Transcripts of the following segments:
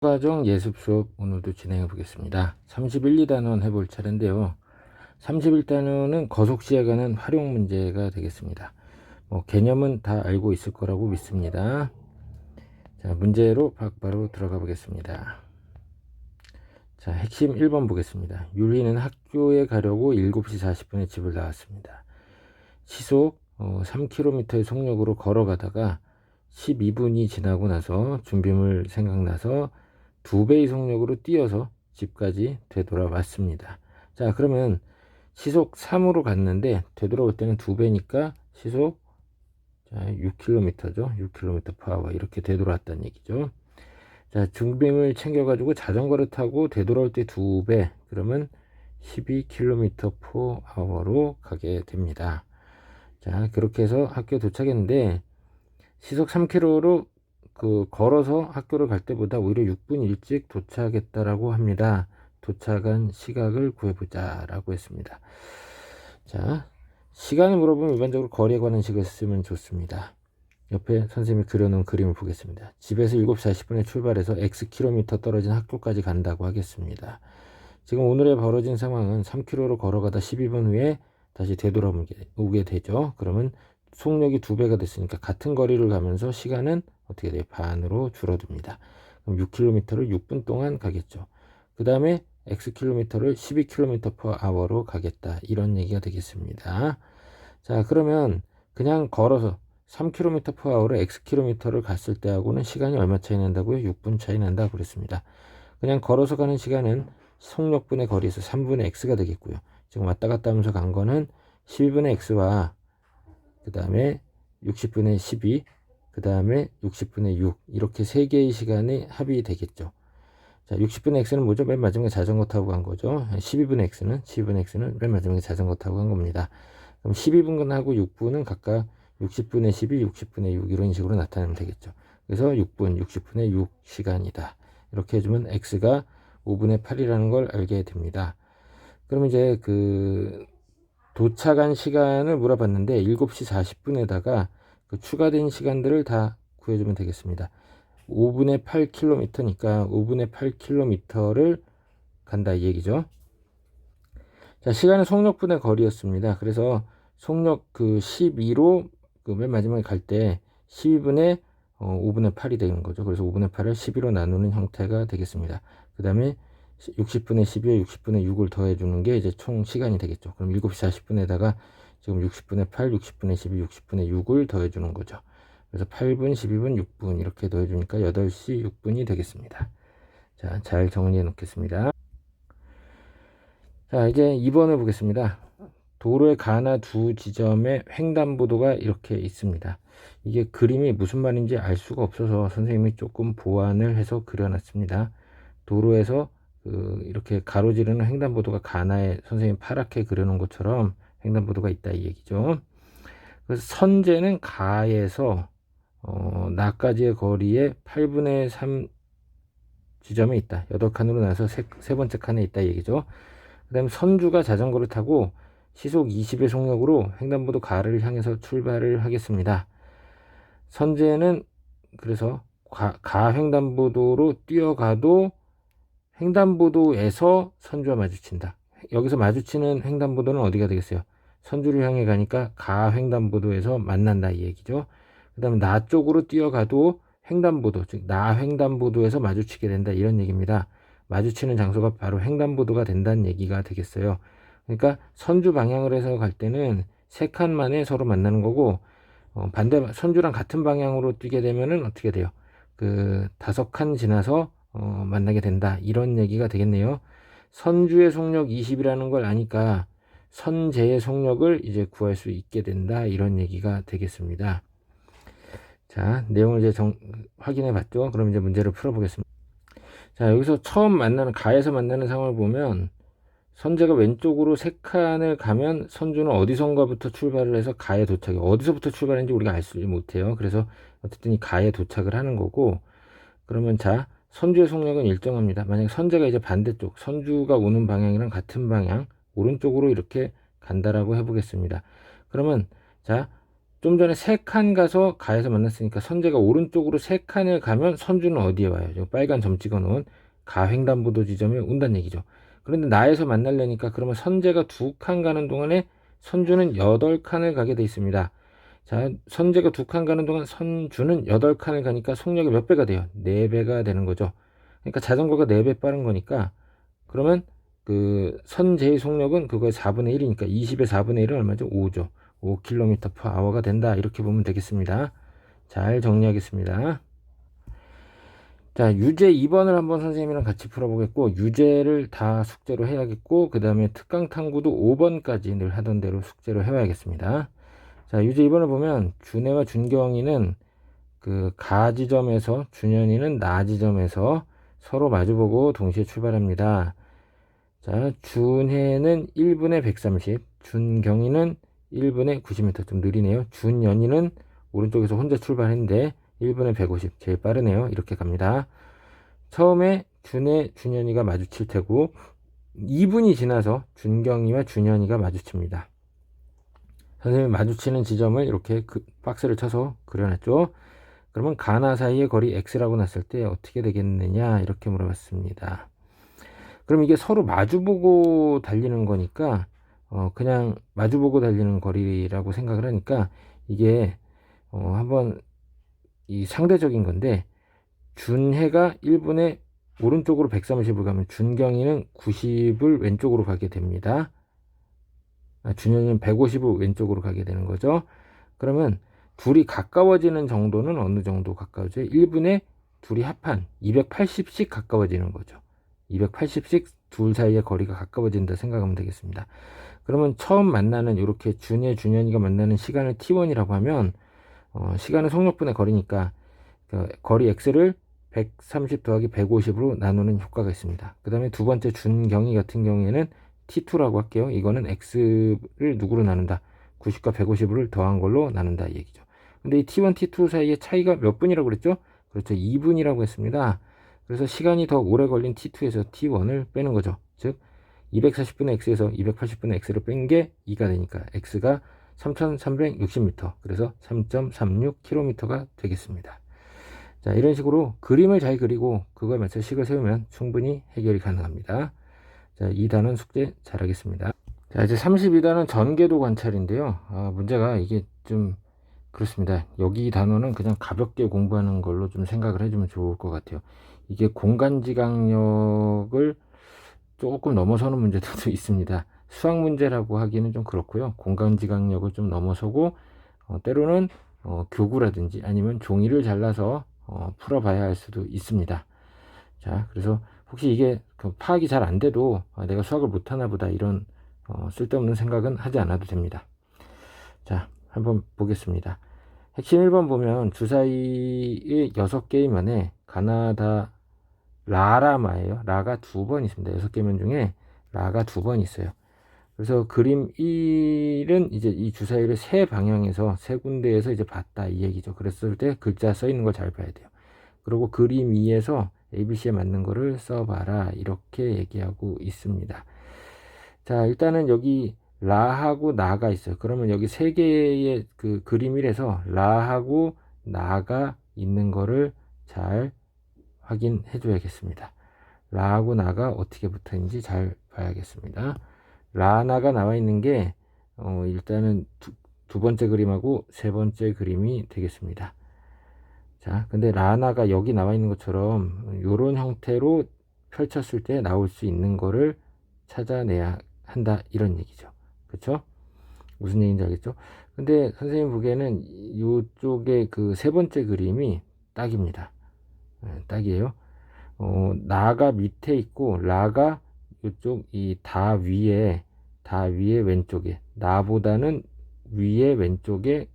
과정 예습 수업 오늘도 진행해 보겠습니다. 31, 2단원 해볼 차례인데요. 31단원은 거속시에 관한 활용 문제가 되겠습니다. 개념은 다 알고 있을 거라고 믿습니다. 자, 문제로 바로 들어가 보겠습니다. 자, 핵심 1번 보겠습니다. 유리는 학교에 가려고 7시 40분에 집을 나왔습니다. 시속 3km의 속력으로 걸어가다가 12분이 지나고 나서 준비물 생각나서 2배의 속력으로 뛰어서 집까지 되돌아왔습니다. 자, 그러면 시속 3으로 갔는데 되돌아올 때는 2배니까 시속 6km죠. 6km/h 이렇게 되돌아왔다는 얘기죠. 자, 준비물 챙겨가지고 자전거를 타고 되돌아올 때 2배, 그러면 12km/h로 가게 됩니다. 자, 그렇게 해서 학교에 도착했는데 시속 3km로 걸어서 학교를 갈 때보다 오히려 6분 일찍 도착했다라고 합니다. 도착한 시각을 구해보자 라고 했습니다. 자, 시간을 물어보면 일반적으로 거리에 관한 식을 쓰면 좋습니다. 옆에 선생님이 그려놓은 그림을 보겠습니다. 집에서 7시 40분에 출발해서 Xkm 떨어진 학교까지 간다고 하겠습니다. 지금 오늘의 벌어진 상황은 3km로 걸어가다 12분 후에 다시 되돌아오게 되죠. 그러면 속력이 2배가 됐으니까 같은 거리를 가면서 시간은 어떻게 돼요? 반으로 줄어듭니다. 그럼 6km를 6분 동안 가겠죠. 그 다음에 Xkm를 12km/h로 가겠다. 이런 얘기가 되겠습니다. 자, 그러면 그냥 걸어서 3km/h로 Xkm를 갔을 때하고는 시간이 얼마 차이 난다고요? 6분 차이 난다고 그랬습니다. 그냥 걸어서 가는 시간은 속력분의 거리에서 3분의 X가 되겠고요. 지금 왔다 갔다 하면서 간 거는 12분의 X와 그 다음에 60분의 12, 그 다음에 60분의 6, 이렇게 3개의 시간이 합이 되겠죠. 자, 60분의 X는 뭐죠? 맨 마지막에 자전거 타고 간 거죠. 12분의 X는 맨 마지막에 자전거 타고 간 겁니다. 그럼 12분하고 6분은 각각 60분의 12, 60분의 6 이런 식으로 나타내면 되겠죠. 그래서 6분, 60분의 6시간이다. 이렇게 해주면 X가 5분의 8이라는 걸 알게 됩니다. 그럼 이제 도착한 시간을 물어봤는데 7시 40분에다가 추가된 시간들을 다 구해주면 되겠습니다. 5분의 8km니까 5분의 8km를 간다 이 얘기죠. 자, 시간은 속력분의 거리였습니다. 그래서 속력 12로 맨 마지막에 갈 때 12분의 5분의 8이 되는 거죠. 그래서 5분의 8을 12로 나누는 형태가 되겠습니다. 그 다음에 60분의 12에 60분의 6을 더해주는 게 이제 총 시간이 되겠죠. 그럼 7시 40분에다가 지금 60분의 8, 60분의 12, 60분의 6을 더해주는 거죠. 그래서 8분, 12분, 6분 이렇게 더해주니까 8시 6분이 되겠습니다. 자, 잘 정리해 놓겠습니다. 자, 이제 2번을 보겠습니다. 도로의 가나 두 지점에 횡단보도가 이렇게 있습니다. 이게 그림이 무슨 말인지 알 수가 없어서 선생님이 조금 보완을 해서 그려놨습니다. 도로에서 이렇게 가로지르는 횡단보도가 가나에 선생님 파랗게 그려놓은 것처럼 횡단보도가 있다 이 얘기죠. 그래서 선제는 가에서 나까지의 거리에 8분의 3 지점에 있다. 8칸으로 나서 세 번째 칸에 있다 이 얘기죠. 그 다음에 선주가 자전거를 타고 시속 20의 속력으로 횡단보도 가를 향해서 출발을 하겠습니다. 선제는 그래서 가 횡단보도로 뛰어가도 횡단보도에서 선주와 마주친다. 여기서 마주치는 횡단보도는 어디가 되겠어요? 선주를 향해 가니까 가 횡단보도에서 만난다 이 얘기죠. 그 다음에 나 쪽으로 뛰어가도 횡단보도, 즉 나 횡단보도에서 마주치게 된다 이런 얘기입니다. 마주치는 장소가 바로 횡단보도가 된다는 얘기가 되겠어요. 그러니까 선주 방향으로 해서 갈 때는 3칸 만에 서로 만나는 거고, 반대 선주랑 같은 방향으로 뛰게 되면은 어떻게 돼요? 5칸 지나서 만나게 된다 이런 얘기가 되겠네요. 선주의 속력 20이라는 걸 아니까 선제의 속력을 이제 구할 수 있게 된다 이런 얘기가 되겠습니다. 자, 내용을 이제 확인해 봤죠. 그럼 이제 문제를 풀어 보겠습니다. 자, 여기서 처음 가에서 만나는 상황을 보면 선제가 왼쪽으로 3칸을 가면 선주는 어디선가부터 출발을 해서 가에 도착해. 어디서부터 출발했는지 우리가 알 수 못해요. 그래서 어쨌든 이 가에 도착을 하는 거고, 그러면 자, 선주의 속력은 일정합니다. 만약 선제가 이제 반대쪽, 선주가 오는 방향이랑 같은 방향, 오른쪽으로 이렇게 간다라고 해보겠습니다. 그러면 자, 좀 전에 3칸 가서 가에서 만났으니까 선제가 오른쪽으로 3칸을 가면 선주는 어디에 와요? 저 빨간 점 찍어 놓은 가 횡단보도 지점에 온다는 얘기죠. 그런데 나에서 만나려니까 그러면 선제가 2칸 가는 동안에 선주는 8칸을 가게 돼 있습니다. 자, 선제가 2칸 가는 동안 선주는 8칸을 가니까 속력이 몇 배가 돼요? 4배가 되는 거죠. 그러니까 자전거가 4배 빠른 거니까 그러면 그 선제의 속력은 그거의 4분의 1이니까 20의 4분의 1은 얼마죠? 5죠. 5km/h가 된다. 이렇게 보면 되겠습니다. 잘 정리하겠습니다. 자, 유제 2번을 한번 선생님이랑 같이 풀어보겠고, 유제를 다 숙제로 해야겠고, 그 다음에 특강 탐구도 5번까지 늘 하던 대로 숙제로 해와야겠습니다. 자, 유제 2번을 보면 준혜와 준경이는 그 가 지점에서, 준현이는 나 지점에서 서로 마주보고 동시에 출발합니다. 자, 준혜는 1분에 130, 준경이는 1분에 90m. 좀 느리네요. 준연이는 오른쪽에서 혼자 출발했는데 1분에 150, 제일 빠르네요. 이렇게 갑니다. 처음에 준혜, 준현이가 마주칠 테고 2분이 지나서 준경이와 준현이가 마주칩니다. 선생님이 마주치는 지점을 이렇게 박스를 쳐서 그려놨죠. 그러면 가나 사이의 거리 x라고 놨을 때 어떻게 되겠느냐 이렇게 물어봤습니다. 그럼 이게 서로 마주보고 달리는 거니까 그냥 마주보고 달리는 거리라고 생각을 하니까 이게 한번 이 상대적인 건데 준혜가 1분에 오른쪽으로 130을 가면 준경이는 90을 왼쪽으로 가게 됩니다. 준현이는 150을 왼쪽으로 가게 되는 거죠. 그러면 둘이 가까워지는 정도는 어느 정도 가까워져요? 1분에 둘이 합한 280씩 가까워지는 거죠. 280씩 둘 사이의 거리가 가까워진다 생각하면 되겠습니다. 그러면 처음 만나는 이렇게 준혜, 준현이가 만나는 시간을 t1이라고 하면 시간은 속력분의 거리니까 그 거리 x를 130 더하기 150으로 나누는 효과가 있습니다. 그 다음에 두 번째 준경이 같은 경우에는 t2라고 할게요. 이거는 x를 누구로 나눈다? 90과 150을 더한 걸로 나눈다 이 얘기죠. 근데 이 t1, t2 사이의 차이가 몇 분이라고 그랬죠? 그렇죠. 2분이라고 했습니다. 그래서 시간이 더 오래 걸린 t2에서 t1을 빼는 거죠. 즉 240분의 x에서 280분의 x를 뺀 게 2가 되니까 x가 3360m, 그래서 3.36km가 되겠습니다. 자, 이런 식으로 그림을 잘 그리고 그거에 맞춰 식을 세우면 충분히 해결이 가능합니다. 자, 2단원 숙제 잘하겠습니다. 자, 이제 32단원 전개도 관찰인데요. 문제가 이게 좀 그렇습니다. 여기 단원은 그냥 가볍게 공부하는 걸로 좀 생각을 해주면 좋을 것 같아요. 이게 공간지각력을 조금 넘어서는 문제들도 있습니다. 수학 문제라고 하기는 좀 그렇고요. 공간지각력을 좀 넘어서고 때로는 교구라든지 아니면 종이를 잘라서 풀어봐야 할 수도 있습니다. 자, 그래서 혹시 이게 파악이 잘 안 돼도 내가 수학을 못하나 보다 이런 쓸데없는 생각은 하지 않아도 됩니다. 자, 한번 보겠습니다. 핵심 1번 보면 주사위의 6게임 안에 가나다 라라마예요. 라가 2번 있습니다. 6개면 중에 라가 2번 있어요. 그래서 그림 1은 이제 이 주사위를 세 방향에서 세 군데에서 이제 봤다 이 얘기죠. 그랬을 때 글자 써 있는 걸 잘 봐야 돼요. 그리고 그림 2에서 ABC에 맞는 거를 써봐라 이렇게 얘기하고 있습니다. 자, 일단은 여기 라하고 나가 있어요. 그러면 여기 세 개의 그 그림 1에서 라하고 나가 있는 거를 잘 확인해 줘야겠습니다. 라하고 나가 어떻게 붙어 있는지 잘 봐야겠습니다. 라나가 나와 있는 게 일단은 두 번째 그림하고 세 번째 그림이 되겠습니다. 자, 근데 라나가 여기 나와 있는 것처럼 이런 형태로 펼쳤을 때 나올 수 있는 거를 찾아내야 한다 이런 얘기죠. 그렇죠? 무슨 얘기인지 알겠죠? 근데 선생님 보기에는 이쪽에 그 세 번째 그림이 딱입니다. 딱이에요. 나가 밑에 있고 라가 이쪽 이 다 위에 왼쪽에 나보다는 위에 왼쪽에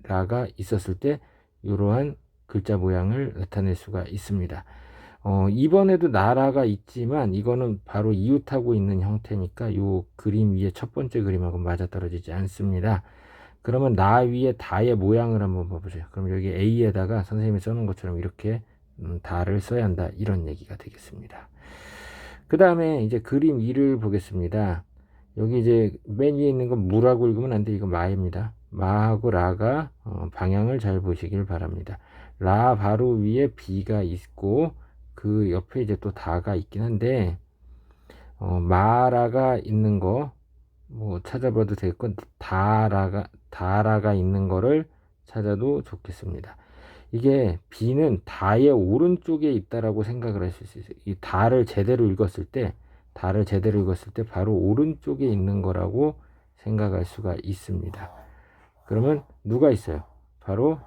라가 있었을 때 이러한 글자 모양을 나타낼 수가 있습니다. 이번에도 나라가 있지만 이거는 바로 이웃하고 있는 형태니까 이 그림 위에 첫 번째 그림하고 맞아떨어지지 않습니다. 그러면 나 위에 다의 모양을 한번 봐보세요. 그럼 여기 A에다가 선생님이 써놓은 것처럼 이렇게 다를 써야 한다 이런 얘기가 되겠습니다. 그 다음에 이제 그림 2를 보겠습니다. 여기 이제 맨 위에 있는 건 무라고 읽으면 안 돼. 이거 마입니다. 마하고 라가 방향을 잘 보시길 바랍니다. 라 바로 위에 비가 있고 그 옆에 이제 또 다가 있긴 한데 마라가 있는 거 뭐 찾아봐도 되겠고 다라가 있는 거를 찾아도 좋겠습니다. 이게 비는 다의 오른쪽에 있다라고 생각을 하실 수 있어요. 이 다를 제대로 읽었을 때 바로 오른쪽에 있는 거라고 생각할 수가 있습니다. 그러면 누가 있어요? 바로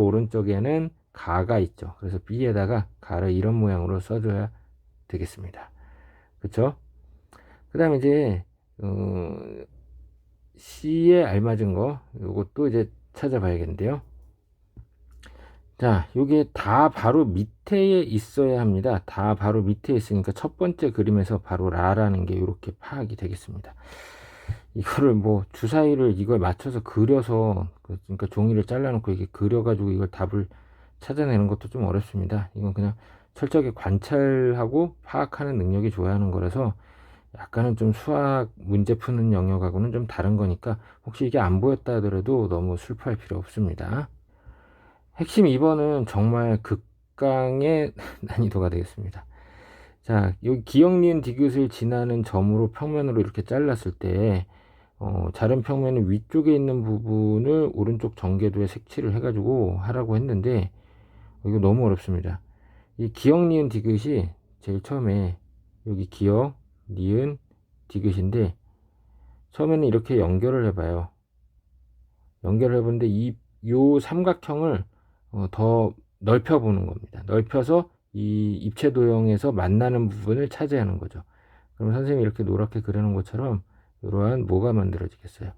오른쪽에는 가가 있죠. 그래서 B에다가 가를 이런 모양으로 써줘야 되겠습니다. 그쵸? 그 다음에 이제 C에 알맞은 거 요것도 이제 찾아봐야겠는데요. 자, 요게 다 바로 밑에 있어야 합니다. 다 바로 밑에 있으니까 첫 번째 그림에서 바로 라라는 게 이렇게 파악이 되겠습니다. 이거를 뭐 주사위를 이걸 맞춰서 그려서 그러니까 종이를 잘라놓고 이게 그려가지고 이걸 답을 찾아내는 것도 좀 어렵습니다. 이건 그냥 철저하게 관찰하고 파악하는 능력이 좋아야 하는 거라서 약간은 좀 수학 문제 푸는 영역하고는 좀 다른 거니까 혹시 이게 안 보였다 하더라도 너무 슬퍼할 필요 없습니다. 핵심 2번은 정말 극강의 난이도가 되겠습니다. 자, 여기 기역, 니은, 디귿을 지나는 점으로 평면으로 이렇게 잘랐을 때 자른 평면의 위쪽에 있는 부분을 오른쪽 전개도에 색칠을 해가지고 하라고 했는데 이거 너무 어렵습니다. 이 기역, 니은, 디귿이 제일 처음에 여기 기역, 니은, 디귿인데 처음에는 이렇게 연결을 해봐요. 연결을 해보는데 요 삼각형을 더 넓혀 보는 겁니다. 넓혀서 이 입체 도형에서 만나는 부분을 차지하는 거죠. 그럼 선생님이 이렇게 노랗게 그려놓은 것처럼 이러한 뭐가 만들어지겠어요?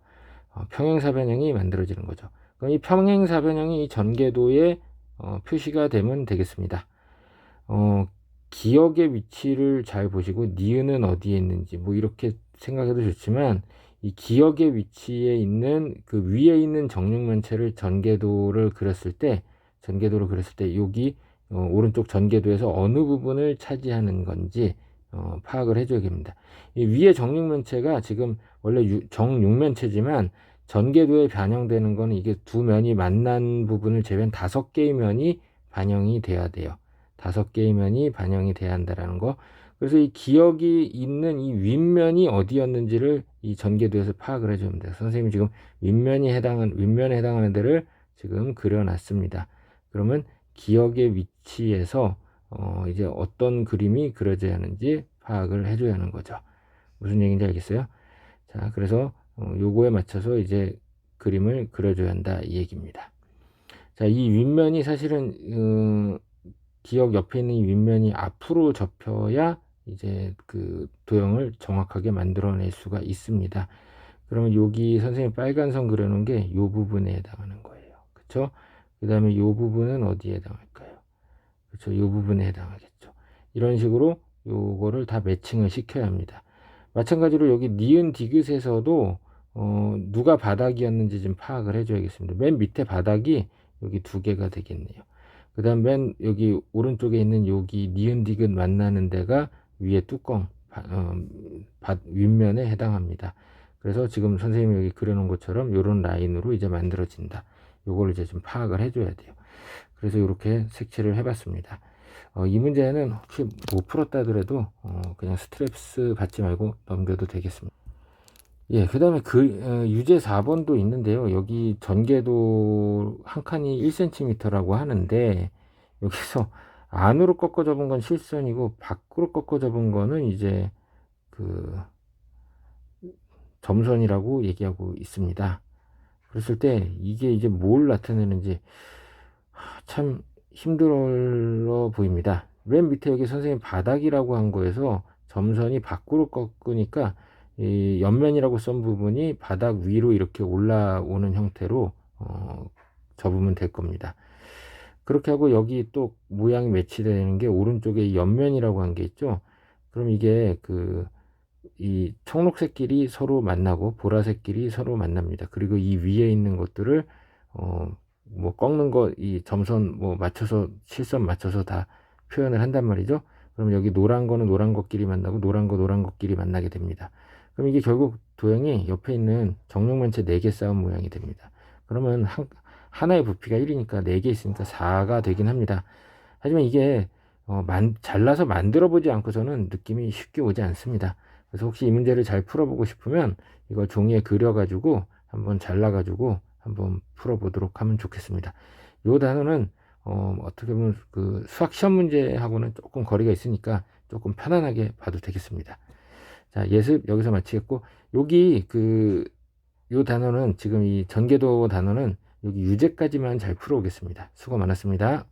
평행사변형이 만들어지는 거죠. 그럼 이 평행사변형이 이 전개도에 표시가 되면 되겠습니다. 기역의 위치를 잘 보시고 니은은 어디에 있는지 뭐 이렇게 생각해도 좋지만 이 기역의 위치에 있는 그 위에 있는 정육면체를 전개도를 그렸을 때 여기 오른쪽 전개도에서 어느 부분을 차지하는 건지 파악을 해줘야 됩니다. 이 위에 정육면체가 지금 원래 정육면체지만 전개도에 반영되는 거는 이게 두 면이 만난 부분을 제외한 5개의 면이 반영이 돼야 돼요. 5개의 면이 반영이 돼야 한다라는 거. 그래서 이 기역이 있는 이 윗면이 어디였는지를 이 전개도에서 파악을 해줘야 됩니다. 선생님이 지금 윗면에 해당하는 데를 지금 그려놨습니다. 그러면 기역의 위치에서 이제 어떤 그림이 그려져야 하는지 파악을 해줘야 하는 거죠. 무슨 얘기인지 알겠어요? 자, 그래서 요거에 맞춰서 이제 그림을 그려줘야 한다 이 얘기입니다. 자, 이 윗면이 사실은 기역 옆에 있는 이 윗면이 앞으로 접혀야 이제 그 도형을 정확하게 만들어낼 수가 있습니다. 그러면 여기 선생님 빨간 선 그려놓은 게 이 부분에 해당하는 거예요. 그쵸? 그 다음에 이 부분은 어디에 해당할까요? 그쵸? 이 부분에 해당하겠죠. 이런 식으로 요거를 다 매칭을 시켜야 합니다. 마찬가지로 여기 니은 디귿에서도 누가 바닥이었는지 좀 파악을 해줘야겠습니다. 맨 밑에 바닥이 여기 2개가 되겠네요. 그 다음 맨 여기 오른쪽에 있는 여기 니은 디귿 만나는 데가 위에 뚜껑 윗면에 해당합니다. 그래서 지금 선생님이 여기 그려놓은 것처럼 이런 라인으로 이제 만들어진다. 요걸 이제 좀 파악을 해줘야 돼요. 그래서 이렇게 색칠을 해봤습니다. 이 문제는 혹시 못 풀었다 하더라도 그냥 스트레스 받지 말고 넘겨도 되겠습니다. 예, 그 다음에 유제 4번도 있는데요. 여기 전개도 한 칸이 1cm라고 하는데 여기서 안으로 꺾어 접은 건 실선이고 밖으로 꺾어 접은 거는 이제 그 점선이라고 얘기하고 있습니다. 그랬을 때 이게 이제 뭘 나타내는지 참 힘들어 보입니다. 맨 밑에 여기 선생님 바닥이라고 한 거에서 점선이 밖으로 꺾으니까 이 옆면이라고 쓴 부분이 바닥 위로 이렇게 올라오는 형태로 접으면 될 겁니다. 그렇게 하고 여기 또 모양이 매치되는 게 오른쪽에 옆면이라고 한 게 있죠. 그럼 이게 이 청록색끼리 서로 만나고 보라색끼리 서로 만납니다. 그리고 이 위에 있는 것들을 뭐 꺾는 거 이 점선 뭐 맞춰서 실선 맞춰서 다 표현을 한단 말이죠. 그럼 여기 노란 거는 노란 것끼리 만나고 노란 것끼리 만나게 됩니다. 그럼 이게 결국 도형이 옆에 있는 정육면체 4개 쌓은 모양이 됩니다. 그러면 하나의 부피가 1이니까 4개 있으니까 4가 되긴 합니다. 하지만 이게 잘라서 만들어 보지 않고서는 느낌이 쉽게 오지 않습니다. 그래서 혹시 이 문제를 잘 풀어보고 싶으면 이걸 종이에 그려가지고 한번 잘라가지고 한번 풀어보도록 하면 좋겠습니다. 이 단어는 어떻게 보면 그 수학 시험 문제하고는 조금 거리가 있으니까 조금 편안하게 봐도 되겠습니다. 자, 예습 여기서 마치겠고, 여기 요 단어는 지금 이 전개도 단어는 여기 유제까지만 잘 풀어오겠습니다. 수고 많았습니다.